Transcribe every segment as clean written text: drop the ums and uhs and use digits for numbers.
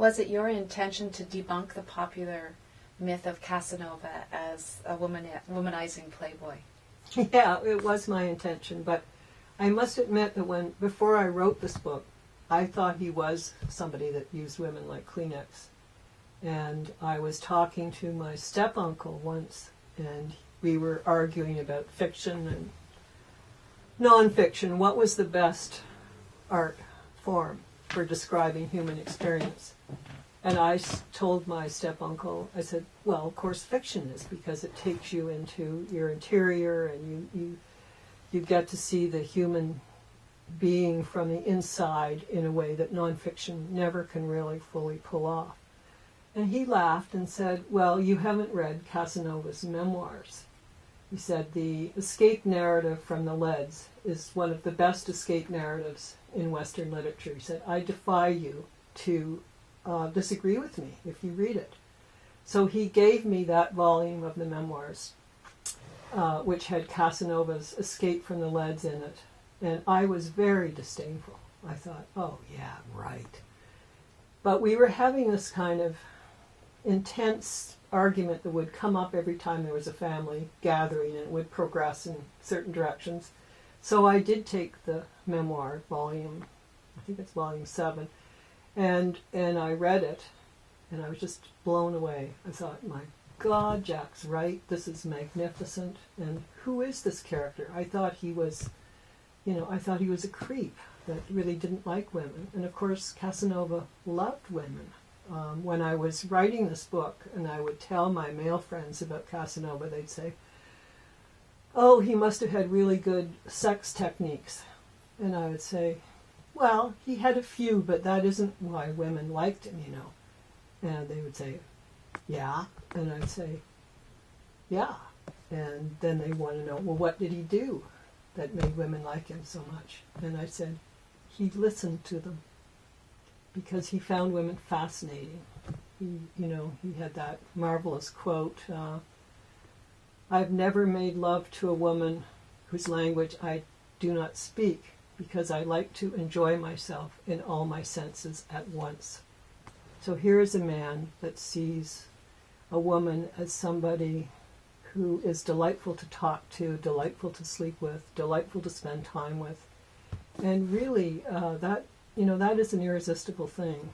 Was it your intention to debunk the popular myth of Casanova as a womanizing playboy? Yeah, it was my intention, but I must admit that before I wrote this book, I thought he was somebody that used women like Kleenex. And I was talking to my step-uncle once, and we were arguing about fiction and non-fiction. What was the best art form for describing human experience? And I told my step-uncle, I said, well, of course fiction is, because it takes you into your interior and you get to see the human being from the inside in a way that nonfiction never can really fully pull off. And he laughed and said, well, you haven't read Casanova's memoirs. He said the escape narrative from the leads is one of the best escape narratives in Western literature. He said, I defy you to disagree with me if you read it. So he gave me that volume of the memoirs, which had Casanova's escape from the leads in it. And I was very disdainful. I thought, oh yeah, right. But we were having this kind of intense argument that would come up every time there was a family gathering, and it would progress in certain directions. So I did take the memoir volume, I think it's volume 7, and I read it, and I was just blown away. I thought, my God, Jack's right, this is magnificent, and who is this character? I thought he was, a creep that really didn't like women, and of course Casanova loved women. When I was writing this book and I would tell my male friends about Casanova, they'd say, oh, he must have had really good sex techniques. And I would say, well, he had a few, but that isn't why women liked him, And they would say, yeah. And I'd say, yeah. And then they want to know, well, what did he do that made women like him so much? And I said, he listened to them, because he found women fascinating. He had that marvelous quote, I've never made love to a woman whose language I do not speak, because I like to enjoy myself in all my senses at once. So here is a man that sees a woman as somebody who is delightful to talk to, delightful to sleep with, delightful to spend time with. And really, that is an irresistible thing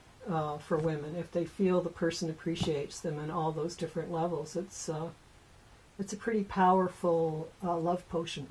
for women. If they feel the person appreciates them in all those different levels, it's a pretty powerful love potion.